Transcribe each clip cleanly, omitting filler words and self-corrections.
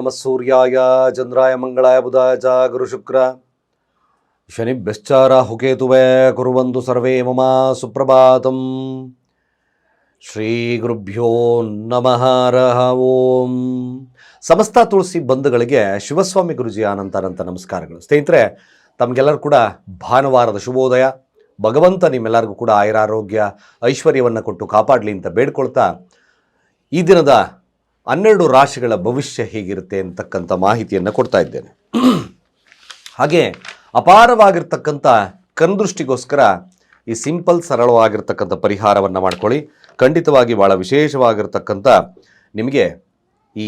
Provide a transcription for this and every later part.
ನಮಃ ಸೂರ್ಯಾಯ ಚಂದ್ರಾಯ ಮಂಗಳಾಯ ಬುಧಾಯ ಚ ಗುರು ಶುಕ್ರ ಶನಿಭ್ಯಶ್ಚ ರಾಹುಕೇತುವೇ ಕುರ್ವಂತು ಸರ್ವೇ ಮಮ ಸುಪ್ರಭಾತಂ. ಶ್ರೀ ಗುರುಭ್ಯೋ ನಮಃ ಹರಃ ಓಂ. ಸಮಸ್ತ ತುಳಸಿ ಬಂಧುಗಳಿಗೆ ಶಿವಸ್ವಾಮಿ ಗುರುಜಿಯ ಅನಂತ ನಮಸ್ಕಾರಗಳು. ಸ್ನೇಹಿತರೆ, ತಮಗೆಲ್ಲರೂ ಕೂಡ ಭಾನುವಾರದ ಶುಭೋದಯ. ಭಗವಂತ ನಿಮ್ಮೆಲ್ಲರಿಗೂ ಕೂಡ ಆಯುರಾರೋಗ್ಯ ಐಶ್ವರ್ಯವನ್ನು ಕೊಟ್ಟು ಕಾಪಾಡಲಿ ಅಂತ ಬೇಡ್ಕೊಳ್ತಾ, ಈ ದಿನದ 12 ರಾಶಿಗಳ ಭವಿಷ್ಯ ಹೇಗಿರುತ್ತೆ ಅಂತಕ್ಕಂಥ ಮಾಹಿತಿಯನ್ನು ಕೊಡ್ತಾ ಇದ್ದೇನೆ. ಹಾಗೆ ಅಪಾರವಾಗಿರ್ತಕ್ಕಂಥ ಕಣ್ದೃಷ್ಟಿಗೋಸ್ಕರ ಈ ಸಿಂಪಲ್ ಸರಳವಾಗಿರ್ತಕ್ಕಂಥ ಪರಿಹಾರವನ್ನು ಮಾಡ್ಕೊಳ್ಳಿ. ಖಂಡಿತವಾಗಿ ಭಾಳ ವಿಶೇಷವಾಗಿರ್ತಕ್ಕಂಥ ನಿಮಗೆ ಈ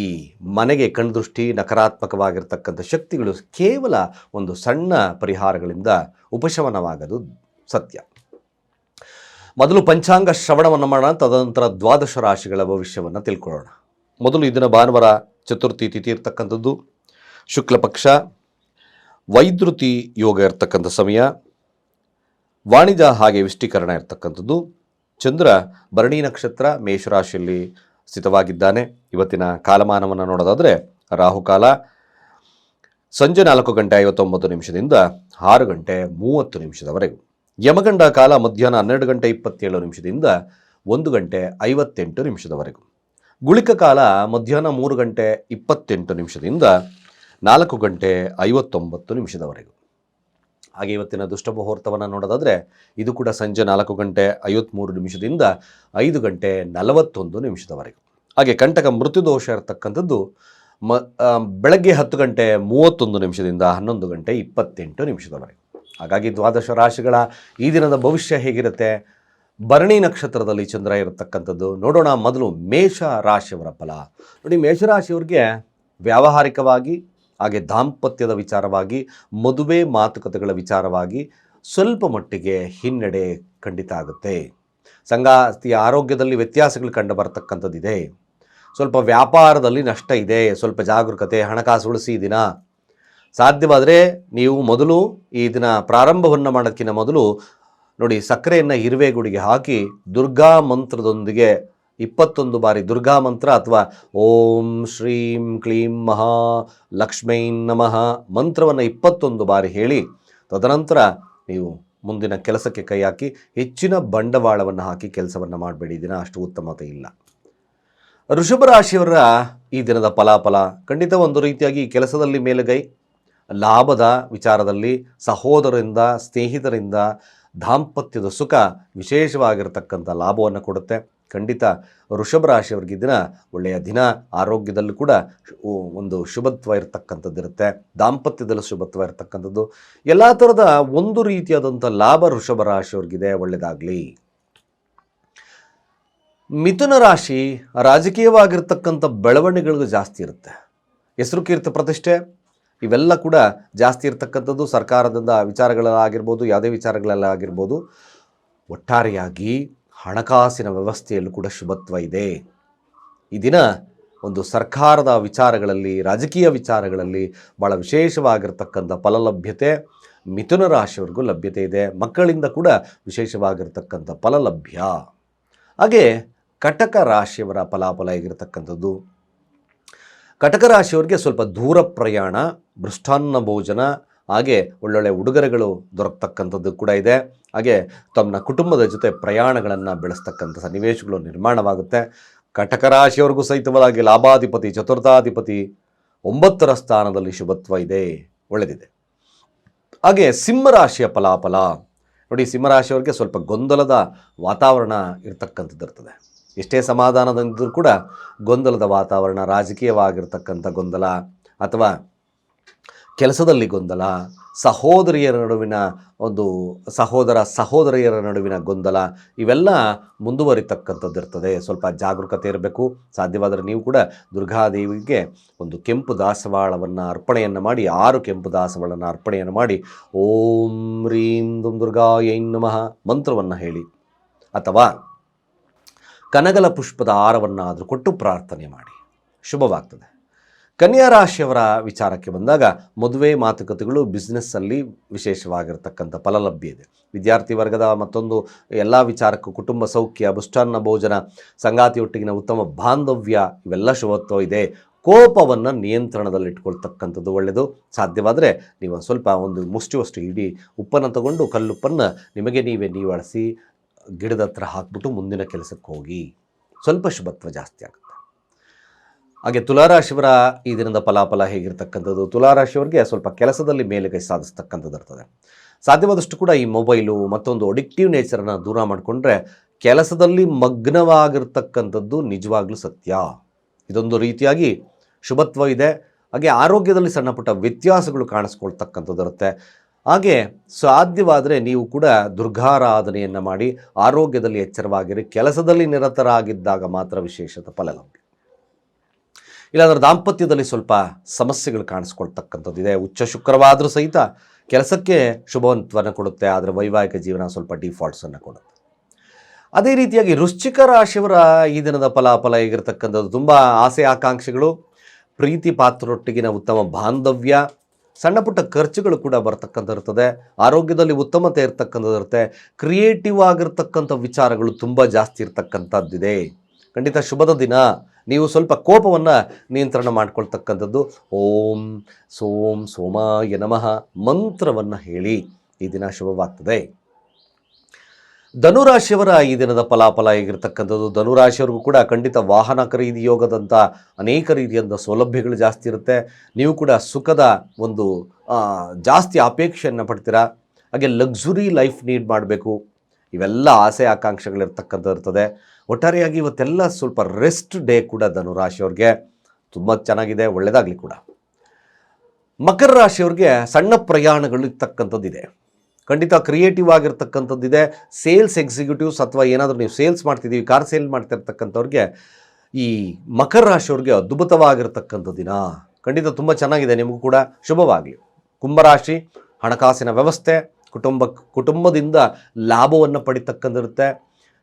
ಮನೆಗೆ ಕಣ್ದೃಷ್ಟಿ ನಕಾರಾತ್ಮಕವಾಗಿರ್ತಕ್ಕಂಥ ಶಕ್ತಿಗಳು ಕೇವಲ ಒಂದು ಸಣ್ಣ ಪರಿಹಾರಗಳಿಂದ ಉಪಶಮನವಾಗೋದು ಸತ್ಯ. ಮೊದಲು ಪಂಚಾಂಗ ಶ್ರವಣವನ್ನು ಮಾಡೋಣ, ತದನಂತರ 12 ರಾಶಿಗಳ ಭವಿಷ್ಯವನ್ನು ತಿಳ್ಕೊಳ್ಳೋಣ. ಮೊದಲು ಇದನ್ನು ಭಾನುವಾರ ಚತುರ್ಥಿ ತಿಥಿ ಇರ್ತಕ್ಕಂಥದ್ದು, ಶುಕ್ಲ ಪಕ್ಷ, ವೈದ್ಯುತಿ ಯೋಗ ಇರ್ತಕ್ಕಂಥ ಸಮಯ, ವಾಣಿಜ್ಯ ಹಾಗೆ ವಿಷ್ಟೀಕರಣ ಇರ್ತಕ್ಕಂಥದ್ದು. ಚಂದ್ರ ಭರಣಿ ನಕ್ಷತ್ರ ಮೇಷರಾಶಿಯಲ್ಲಿ ಸ್ಥಿತವಾಗಿದ್ದಾನೆ. ಇವತ್ತಿನ ಕಾಲಮಾನವನ್ನು ನೋಡೋದಾದರೆ ರಾಹುಕಾಲ ಸಂಜೆ 4:59 6:30 ಯಮಗಂಡ ಕಾಲ ಮಧ್ಯಾಹ್ನ 12:27 1:58 ಗುಳಿಕ ಕಾಲ ಮಧ್ಯಾಹ್ನ 3:28 4:59 ಹಾಗೆ ಇವತ್ತಿನ ದುಷ್ಟ ಮುಹೂರ್ತವನ್ನು ನೋಡೋದಾದರೆ ಇದು ಕೂಡ ಸಂಜೆ 4:53 5:41 ಹಾಗೆ ಕಂಟಕ ಮೃತ್ಯುದೋಷ ಇರತಕ್ಕಂಥದ್ದು ಬೆಳಗ್ಗೆ 10:31 11:28 ಹಾಗಾಗಿ 12 ರಾಶಿಗಳ ಈ ದಿನದ ಭವಿಷ್ಯ ಹೇಗಿರುತ್ತೆ? ಭರಣಿ ನಕ್ಷತ್ರದಲ್ಲಿ ಚಂದ್ರ ಇರತಕ್ಕಂಥದ್ದು ನೋಡೋಣ. ಮೊದಲು ಮೇಷ ರಾಶಿಯವರ ಫಲ ನೋಡಿ. ಮೇಷರಾಶಿಯವರಿಗೆ ವ್ಯಾವಹಾರಿಕವಾಗಿ ಹಾಗೆ ದಾಂಪತ್ಯದ ವಿಚಾರವಾಗಿ ಮದುವೆ ಮಾತುಕತೆಗಳ ವಿಚಾರವಾಗಿ ಸ್ವಲ್ಪ ಮಟ್ಟಿಗೆ ಹಿನ್ನಡೆ ಖಂಡಿತ ಆಗುತ್ತೆ. ಸಂಗಾತಿಯ ಆರೋಗ್ಯದಲ್ಲಿ ವ್ಯತ್ಯಾಸಗಳು ಕಂಡು ಬರತಕ್ಕಂಥದ್ದಿದೆ. ಸ್ವಲ್ಪ ವ್ಯಾಪಾರದಲ್ಲಿ ನಷ್ಟ ಇದೆ. ಸ್ವಲ್ಪ ಜಾಗರೂಕತೆ, ಹಣಕಾಸು ಉಳಿಸಿ ಈ ದಿನ ಸಾಧ್ಯವಾದರೆ ನೀವು ಮೊದಲು ಈ ದಿನ ಪ್ರಾರಂಭವನ್ನು ಮಾಡೋಕ್ಕಿಂತ ಮೊದಲು ನೋಡಿ, ಸಕ್ಕರೆಯನ್ನು ಇರುವೆಗುಡಿಗೆ ಹಾಕಿ ದುರ್ಗಾ ಮಂತ್ರದೊಂದಿಗೆ 21 ಬಾರಿ ದುರ್ಗಾ ಮಂತ್ರ ಅಥವಾ ಓಂ ಶ್ರೀಂ ಕ್ಲೀಂ ಮಹಾ ಲಕ್ಷ್ಮೀ ನಮಃ ಮಂತ್ರವನ್ನು 21 ಬಾರಿ ಹೇಳಿ ತದನಂತರ ನೀವು ಮುಂದಿನ ಕೆಲಸಕ್ಕೆ ಕೈ ಹಾಕಿ. ಹೆಚ್ಚಿನ ಬಂಡವಾಳವನ್ನು ಹಾಕಿ ಕೆಲಸವನ್ನು ಮಾಡಬೇಡಿ. ದಿನ ಅಷ್ಟು ಉತ್ತಮತೆ ಇಲ್ಲ. ವೃಷಭ ರಾಶಿಯವರ ಈ ದಿನದ ಫಲಾಫಲ ಖಂಡಿತ ಒಂದು ರೀತಿಯಾಗಿ ಕೆಲಸದಲ್ಲಿ ಮೇಲುಗೈ, ಲಾಭದ ವಿಚಾರದಲ್ಲಿ ಸಹೋದರರಿಂದ ಸ್ನೇಹಿತರಿಂದ ದಾಂಪತ್ಯದ ಸುಖ ವಿಶೇಷವಾಗಿರತಕ್ಕಂಥ ಲಾಭವನ್ನು ಕೊಡುತ್ತೆ. ಖಂಡಿತ ವೃಷಭ ರಾಶಿಯವರಿಗೆ ದಿನ ಒಳ್ಳೆಯ ದಿನ. ಆರೋಗ್ಯದಲ್ಲೂ ಕೂಡ ಒಂದು ಶುಭತ್ವ ಇರತಕ್ಕಂಥದ್ದಿರುತ್ತೆ. ದಾಂಪತ್ಯದಲ್ಲೂ ಶುಭತ್ವ ಇರತಕ್ಕಂಥದ್ದು. ಎಲ್ಲ ಥರದ ಒಂದು ರೀತಿಯಾದಂಥ ಲಾಭ ವೃಷಭ ರಾಶಿಯವ್ರಿಗಿದೆ. ಒಳ್ಳೆಯದಾಗಲಿ. ಮಿಥುನ ರಾಶಿ ರಾಜಕೀಯವಾಗಿರ್ತಕ್ಕಂಥ ಬೆಳವಣಿಗೆಗಳು ಜಾಸ್ತಿ ಇರುತ್ತೆ. ಹೆಸರು ಕೀರ್ತಿ ಪ್ರತಿಷ್ಠೆ ಇವೆಲ್ಲ ಕೂಡ ಜಾಸ್ತಿ ಇರತಕ್ಕಂಥದ್ದು. ಸರ್ಕಾರದಿಂದ ವಿಚಾರಗಳಾಗಿರ್ಬೋದು, ಯಾವುದೇ ವಿಚಾರಗಳಲ್ಲಾಗಿರ್ಬೋದು. ಒಟ್ಟಾರೆಯಾಗಿ ಹಣಕಾಸಿನ ವ್ಯವಸ್ಥೆಯಲ್ಲೂ ಕೂಡ ಶುಭತ್ವ ಇದೆ. ಈ ದಿನ ಒಂದು ಸರ್ಕಾರದ ವಿಚಾರಗಳಲ್ಲಿ, ರಾಜಕೀಯ ವಿಚಾರಗಳಲ್ಲಿ ಭಾಳ ವಿಶೇಷವಾಗಿರ್ತಕ್ಕಂಥ ಫಲಲಭ್ಯತೆ ಮಿಥುನ ರಾಶಿಯವರೆಗೂ ಲಭ್ಯತೆ ಇದೆ. ಮಕ್ಕಳಿಂದ ಕೂಡ ವಿಶೇಷವಾಗಿರ್ತಕ್ಕಂಥ ಫಲಲಭ್ಯ. ಹಾಗೆ ಕಟಕ ರಾಶಿಯವರ ಫಲಾಫಲ ಹೇಗಿರ್ತಕ್ಕಂಥದ್ದು? ಕಟಕ ರಾಶಿಯವರಿಗೆ ಸ್ವಲ್ಪ ದೂರ ಪ್ರಯಾಣ, ಮೃಷ್ಟಾನ್ನ ಭೋಜನ, ಹಾಗೆ ಒಳ್ಳೊಳ್ಳೆ ಉಡುಗೊರೆಗಳು ದೊರಕತಕ್ಕಂಥದ್ದು ಕೂಡ ಇದೆ. ಹಾಗೆ ತಮ್ಮ ಕುಟುಂಬದ ಜೊತೆ ಪ್ರಯಾಣಗಳನ್ನು ಬೆಳೆಸ್ತಕ್ಕಂಥ ಸನ್ನಿವೇಶಗಳು ನಿರ್ಮಾಣವಾಗುತ್ತೆ. ಕಟಕ ರಾಶಿಯವರೆಗೂ ಸಹಿತವಾಗಿ ಲಾಭಾಧಿಪತಿ ಚತುರ್ಥಾಧಿಪತಿ 9ರ ಸ್ಥಾನದಲ್ಲಿ ಶುಭತ್ವ ಇದೆ, ಒಳ್ಳೆದಿದೆ. ಹಾಗೆ ಸಿಂಹರಾಶಿಯ ಫಲಾಫಲ ನೋಡಿ. ಸಿಂಹರಾಶಿಯವರಿಗೆ ಸ್ವಲ್ಪ ಗೊಂದಲದ ವಾತಾವರಣ ಇರ್ತಕ್ಕಂಥದ್ದು ಇರ್ತದೆ. ಎಷ್ಟೇ ಸಮಾಧಾನದಿಂದರೂ ಕೂಡ ಗೊಂದಲದ ವಾತಾವರಣ, ರಾಜಕೀಯವಾಗಿರ್ತಕ್ಕಂಥ ಗೊಂದಲ ಅಥವಾ ಕೆಲಸದಲ್ಲಿ ಗೊಂದಲ, ಸಹೋದರಿಯರ ನಡುವಿನ ಒಂದು ಸಹೋದರಿಯರ ನಡುವಿನ ಗೊಂದಲ ಇವೆಲ್ಲ ಮುಂದುವರಿತಕ್ಕಂಥದ್ದು ಇರ್ತದೆ. ಸ್ವಲ್ಪ ಜಾಗರೂಕತೆ ಇರಬೇಕು. ಸಾಧ್ಯವಾದರೆ ನೀವು ಕೂಡ ದುರ್ಗಾದೇವಿಗೆ ಒಂದು ಕೆಂಪು ದಾಸವಾಳವನ್ನು ಅರ್ಪಣೆಯನ್ನು ಮಾಡಿ, 6 ಕೆಂಪು ದಾಸವಾಳನ್ನು ಅರ್ಪಣೆಯನ್ನು ಮಾಡಿ ಓಂ ರೀಂ ದುಂ ದುರ್ಗಾಯೈ ನಮಃ ಮಂತ್ರವನ್ನು ಹೇಳಿ ಅಥವಾ ಕನಗಲ ಪುಷ್ಪದ ಹಾರವನ್ನಾದರೂ ಕೊಟ್ಟು ಪ್ರಾರ್ಥನೆ ಮಾಡಿ, ಶುಭವಾಗ್ತದೆ. ಕನ್ಯಾ ರಾಶಿಯವರ ವಿಚಾರಕ್ಕೆ ಬಂದಾಗ ಮದುವೆ ಮಾತುಕತೆಗಳು, ಬಿಸ್ನೆಸ್ಸಲ್ಲಿ ವಿಶೇಷವಾಗಿರ್ತಕ್ಕಂಥ ಫಲಲಭ್ಯ ಇದೆ. ವಿದ್ಯಾರ್ಥಿ ವರ್ಗದ ಮತ್ತೊಂದು ಎಲ್ಲ ವಿಚಾರಕ್ಕೂ ಕುಟುಂಬ ಸೌಖ್ಯ, ಮೃಷ್ಟಾನ್ನ ಭೋಜನ, ಸಂಗಾತಿಯೊಟ್ಟಿಗಿನ ಉತ್ತಮ ಬಾಂಧವ್ಯ ಇವೆಲ್ಲ ಶುಭತ್ವ ಇದೆ. ಕೋಪವನ್ನು ನಿಯಂತ್ರಣದಲ್ಲಿಟ್ಕೊಳ್ತಕ್ಕಂಥದ್ದು ಒಳ್ಳೆಯದು. ಸಾಧ್ಯವಾದರೆ ನೀವು ಸ್ವಲ್ಪ ಒಂದು ಮುಷ್ಟಿಯಷ್ಟು ಇಡೀ ಉಪ್ಪನ್ನು ತಗೊಂಡು ಕಲ್ಲುಪ್ಪನ್ನು ನಿಮಗೆ ನೀವೇ ನೀವಳಿಸಿ ಗಿಡದ ಹತ್ರ ಹಾಕ್ಬಿಟ್ಟು ಮುಂದಿನ ಕೆಲಸಕ್ಕೆ ಹೋಗಿ, ಸ್ವಲ್ಪ ಶುಭತ್ವ ಜಾಸ್ತಿ ಆಗುತ್ತೆ. ಹಾಗೆ ತುಲಾರಾಶಿಯವರ ಈ ದಿನದ ಫಲಾಫಲ ಹೇಗಿರ್ತಕ್ಕಂಥದ್ದು, ತುಲಾರಾಶಿಯವರಿಗೆ ಸ್ವಲ್ಪ ಕೆಲಸದಲ್ಲಿ ಮೇಲುಗೈ ಸಾಧಿಸ್ತಕ್ಕಂಥದ್ದು ಇರ್ತದೆ. ಸಾಧ್ಯವಾದಷ್ಟು ಕೂಡ ಈ ಮೊಬೈಲು ಮತ್ತೊಂದು ಅಡಿಕ್ಟಿವ್ ನೇಚರನ್ನು ದೂರ ಮಾಡಿಕೊಂಡ್ರೆ ಕೆಲಸದಲ್ಲಿ ಮಗ್ನವಾಗಿರ್ತಕ್ಕಂಥದ್ದು ನಿಜವಾಗ್ಲೂ ಸತ್ಯ. ಇದೊಂದು ರೀತಿಯಾಗಿ ಶುಭತ್ವ ಇದೆ. ಹಾಗೆ ಆರೋಗ್ಯದಲ್ಲಿ ಸಣ್ಣ ಪುಟ್ಟ ವ್ಯತ್ಯಾಸಗಳು ಕಾಣಿಸ್ಕೊಳ್ತಕ್ಕಂಥದ್ದು ಇರುತ್ತೆ. ಹಾಗೆ ಸಾಧ್ಯವಾದರೆ ನೀವು ಕೂಡ ದುರ್ಗಾರಾಧನೆಯನ್ನು ಮಾಡಿ ಆರೋಗ್ಯದಲ್ಲಿ ಎಚ್ಚರವಾಗಿರಿ. ಕೆಲಸದಲ್ಲಿ ನಿರತರಾಗಿದ್ದಾಗ ಮಾತ್ರ ವಿಶೇಷತೆ ಫಲಲಭ್ಯ. ಇಲ್ಲಾಂದ್ರೆ ದಾಂಪತ್ಯದಲ್ಲಿ ಸ್ವಲ್ಪ ಸಮಸ್ಯೆಗಳು ಕಾಣಿಸ್ಕೊಳ್ತಕ್ಕಂಥದ್ದು ಇದೆ. ಉಚ್ಚ ಶುಕ್ರವಾದರೂ ಸಹಿತ ಕೆಲಸಕ್ಕೆ ಶುಭತ್ವವನ್ನು ಕೊಡುತ್ತೆ, ಆದರೆ ವೈವಾಹಿಕ ಜೀವನ ಸ್ವಲ್ಪ ಡಿಫಾಲ್ಟ್ಸನ್ನು ಕೊಡುತ್ತೆ. ಅದೇ ರೀತಿಯಾಗಿ ವೃಶ್ಚಿಕ ರಾಶಿಯವರ ಈ ದಿನದ ಫಲಾಫಲ ಹೇಗಿರ್ತಕ್ಕಂಥದ್ದು, ತುಂಬ ಆಸೆ ಆಕಾಂಕ್ಷೆಗಳು, ಪ್ರೀತಿ ಪಾತ್ರರೊಟ್ಟಿಗಿನ ಉತ್ತಮ ಬಾಂಧವ್ಯ, ಸಣ್ಣ ಪುಟ್ಟ ಖರ್ಚುಗಳು ಕೂಡ ಬರ್ತಕ್ಕಂಥ ಇರ್ತದೆ. ಆರೋಗ್ಯದಲ್ಲಿ ಉತ್ತಮತೆ ಇರ್ತಕ್ಕಂಥದ್ದು ಇರುತ್ತೆ. ಕ್ರಿಯೇಟಿವ್ ಆಗಿರ್ತಕ್ಕಂಥ ವಿಚಾರಗಳು ತುಂಬ ಜಾಸ್ತಿ ಇರ್ತಕ್ಕಂಥದ್ದಿದೆ. ಖಂಡಿತ ಶುಭದ ದಿನ. ನೀವು ಸ್ವಲ್ಪ ಕೋಪವನ್ನು ನಿಯಂತ್ರಣ ಮಾಡ್ಕೊಳ್ತಕ್ಕಂಥದ್ದು. ಓಂ ಸೋಂ ಸೋಮಾಯ ನಮಃ ಮಂತ್ರವನ್ನು ಹೇಳಿ ಈ ದಿನ ಶುಭವಾಗ್ತದೆ. ಧನುರಾಶಿಯವರ ಈ ದಿನದ ಫಲಾಫಲ ಹೇಗಿರ್ತಕ್ಕಂಥದ್ದು, ಧನುರಾಶಿಯವ್ರಿಗೂ ಕೂಡ ಖಂಡಿತ ವಾಹನ ಖರೀದಿ ಯೋಗದಂಥ ಅನೇಕ ರೀತಿಯಾದ ಸೌಲಭ್ಯಗಳು ಜಾಸ್ತಿ ಇರುತ್ತೆ. ನೀವು ಕೂಡ ಸುಖದ ಒಂದು ಜಾಸ್ತಿ ಅಪೇಕ್ಷೆಯನ್ನು ಪಡ್ತೀರಾ. ಹಾಗೆ ಲಕ್ಸುರಿ ಲೈಫ್ ನೀಡ್ ಮಾಡಬೇಕು, ಇವೆಲ್ಲ ಆಸೆ ಆಕಾಂಕ್ಷೆಗಳಿರ್ತಕ್ಕಂಥದ್ದು ಇರ್ತದೆ. ಒಟ್ಟಾರೆಯಾಗಿ ಇವತ್ತೆಲ್ಲ ಸ್ವಲ್ಪ ರೆಸ್ಟ್ ಡೇ ಕೂಡ ಧನುರಾಶಿಯವ್ರಿಗೆ ತುಂಬ ಚೆನ್ನಾಗಿದೆ, ಒಳ್ಳೆಯದಾಗಲಿ ಕೂಡ. ಮಕರ ರಾಶಿಯವ್ರಿಗೆ ಸಣ್ಣ ಪ್ರಯಾಣಗಳು ಇರ್ತಕ್ಕಂಥದ್ದಿದೆ. ಖಂಡಿತ ಕ್ರಿಯೇಟಿವ್ ಆಗಿರ್ತಕ್ಕಂಥದ್ದಿದೆ. ಸೇಲ್ಸ್ ಎಕ್ಸಿಕ್ಯೂಟಿವ್ಸ್ ಅಥವಾ ಏನಾದರೂ ನೀವು ಸೇಲ್ಸ್ ಮಾಡ್ತಿದ್ದೀವಿ, ಕಾರ್ ಸೇಲ್ ಮಾಡ್ತಿರ್ತಕ್ಕಂಥವ್ರಿಗೆ ಈ ಮಕರ ರಾಶಿಯವ್ರಿಗೆ ಅದ್ಭುತವಾಗಿರ್ತಕ್ಕಂಥ ದಿನ. ಖಂಡಿತ ತುಂಬ ಚೆನ್ನಾಗಿದೆ, ನಿಮಗೂ ಕೂಡ ಶುಭವಾಗಲಿ. ಕುಂಭರಾಶಿ ಹಣಕಾಸಿನ ವ್ಯವಸ್ಥೆ, ಕುಟುಂಬದಿಂದ ಲಾಭವನ್ನು ಪಡಿತಕ್ಕಂಥದ್ದಿರುತ್ತೆ.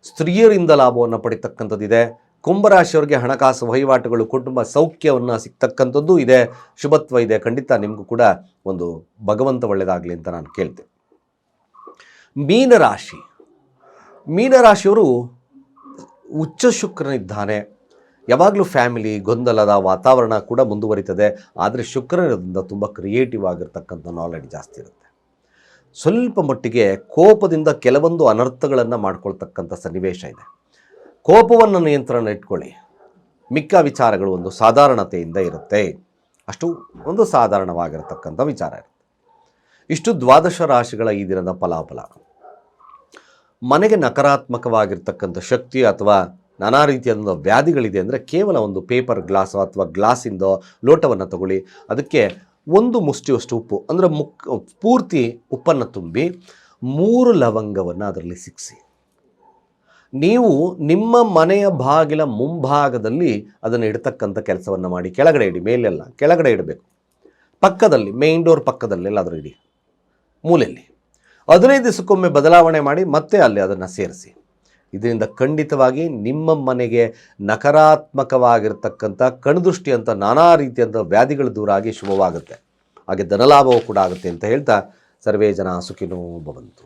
ಸ್ತ್ರೀಯರಿಂದ ಲಾಭವನ್ನು ಪಡಿತಕ್ಕಂಥದ್ದಿದೆ. ಕುಂಭರಾಶಿಯವರಿಗೆ ಹಣಕಾಸು ವಹಿವಾಟುಗಳು, ಕುಟುಂಬ ಸೌಖ್ಯವನ್ನು ಸಿಗ್ತಕ್ಕಂಥದ್ದು ಇದೆ, ಶುಭತ್ವ ಇದೆ. ಖಂಡಿತ ನಿಮಗೂ ಕೂಡ ಒಂದು ಭಗವಂತ ಒಳ್ಳೆಯದಾಗಲಿ ಅಂತ ನಾನು ಕೇಳ್ತೇನೆ. ಮೀನರಾಶಿಯವರು ಉಚ್ಚ ಶುಕ್ರನಿದ್ದಾನೆ. ಯಾವಾಗಲೂ ಫ್ಯಾಮಿಲಿ ಗೊಂದಲದ ವಾತಾವರಣ ಕೂಡ ಮುಂದುವರಿತದೆ. ಆದರೆ ಶುಕ್ರನಿಂದ ತುಂಬ ಕ್ರಿಯೇಟಿವ್ ಆಗಿರ್ತಕ್ಕಂಥ ನಾಲೆಡ್ಜ್ ಜಾಸ್ತಿ ಇರುತ್ತೆ. ಸ್ವಲ್ಪ ಮಟ್ಟಿಗೆ ಕೋಪದಿಂದ ಕೆಲವೊಂದು ಅನರ್ಥಗಳನ್ನು ಮಾಡ್ಕೊಳ್ತಕ್ಕಂಥ ಸನ್ನಿವೇಶ ಇದೆ. ಕೋಪವನ್ನು ನಿಯಂತ್ರಣ ಇಟ್ಕೊಳ್ಳಿ. ಮಿಕ್ಕ ವಿಚಾರಗಳು ಒಂದು ಸಾಧಾರಣತೆಯಿಂದ ಇರುತ್ತೆ. ಅಷ್ಟು ಒಂದು ಸಾಧಾರಣವಾಗಿರತಕ್ಕಂಥ ವಿಚಾರ ಇರುತ್ತೆ. ಇಷ್ಟು ದ್ವಾದಶ ರಾಶಿಗಳ ಈ ದಿನದ ಫಲಾಫಲ. ಮನೆಗೆ ನಕಾರಾತ್ಮಕವಾಗಿರ್ತಕ್ಕಂಥ ಶಕ್ತಿ ಅಥವಾ ನಾನಾ ರೀತಿಯಾದ ವ್ಯಾಧಿಗಳಿದೆ ಅಂದರೆ ಕೇವಲ ಒಂದು ಪೇಪರ್ ಗ್ಲಾಸು ಅಥವಾ ಗ್ಲಾಸಿಂದ ಲೋಟವನ್ನು ತಗೊಳ್ಳಿ. ಅದಕ್ಕೆ ಒಂದು ಮುಷ್ಟಿಯಷ್ಟು ಉಪ್ಪು ಅಂದರೆ ಪೂರ್ತಿ ಉಪ್ಪನ್ನು ತುಂಬಿ 3 ಲವಂಗವನ್ನು ಅದರಲ್ಲಿ ಸಿಕ್ಕಿಸಿ. ನೀವು ನಿಮ್ಮ ಮನೆಯ ಬಾಗಿಲ ಮುಂಭಾಗದಲ್ಲಿ ಅದನ್ನು ಇಡ್ತಕ್ಕಂಥ ಕೆಲಸವನ್ನು ಮಾಡಿ. ಕೆಳಗಡೆ ಇಡಿ, ಮೇಲೆಲ್ಲ ಕೆಳಗಡೆ ಇಡಬೇಕು. ಪಕ್ಕದಲ್ಲಿ ಮೇನ್ ಡೋರ್ ಪಕ್ಕದಲ್ಲಿ ಎಲ್ಲಾದರೂ ಇಡಿ, ಮೂಲೆಯಲ್ಲಿ 15 ದಿವಸಕ್ಕೊಮ್ಮೆ ಬದಲಾವಣೆ ಮಾಡಿ ಮತ್ತೆ ಅಲ್ಲಿ ಅದನ್ನು ಸೇರಿಸಿ. ಇದರಿಂದ ಖಂಡಿತವಾಗಿ ನಿಮ್ಮ ಮನೆಗೆ ನಕಾರಾತ್ಮಕವಾಗಿರ್ತಕ್ಕಂಥ ಕಣ್ದೃಷ್ಟಿ ಅಂತ ನಾನಾ ರೀತಿಯಾದ ವ್ಯಾಧಿಗಳು ದೂರ ಆಗಿ ಶುಭವಾಗುತ್ತೆ. ಹಾಗೆ ಧನಲಾಭವೂ ಕೂಡ ಆಗುತ್ತೆ ಅಂತ ಹೇಳ್ತಾ ಸರ್ವೇ ಜನ ಸುಖಿನೋ ಭವಂತು.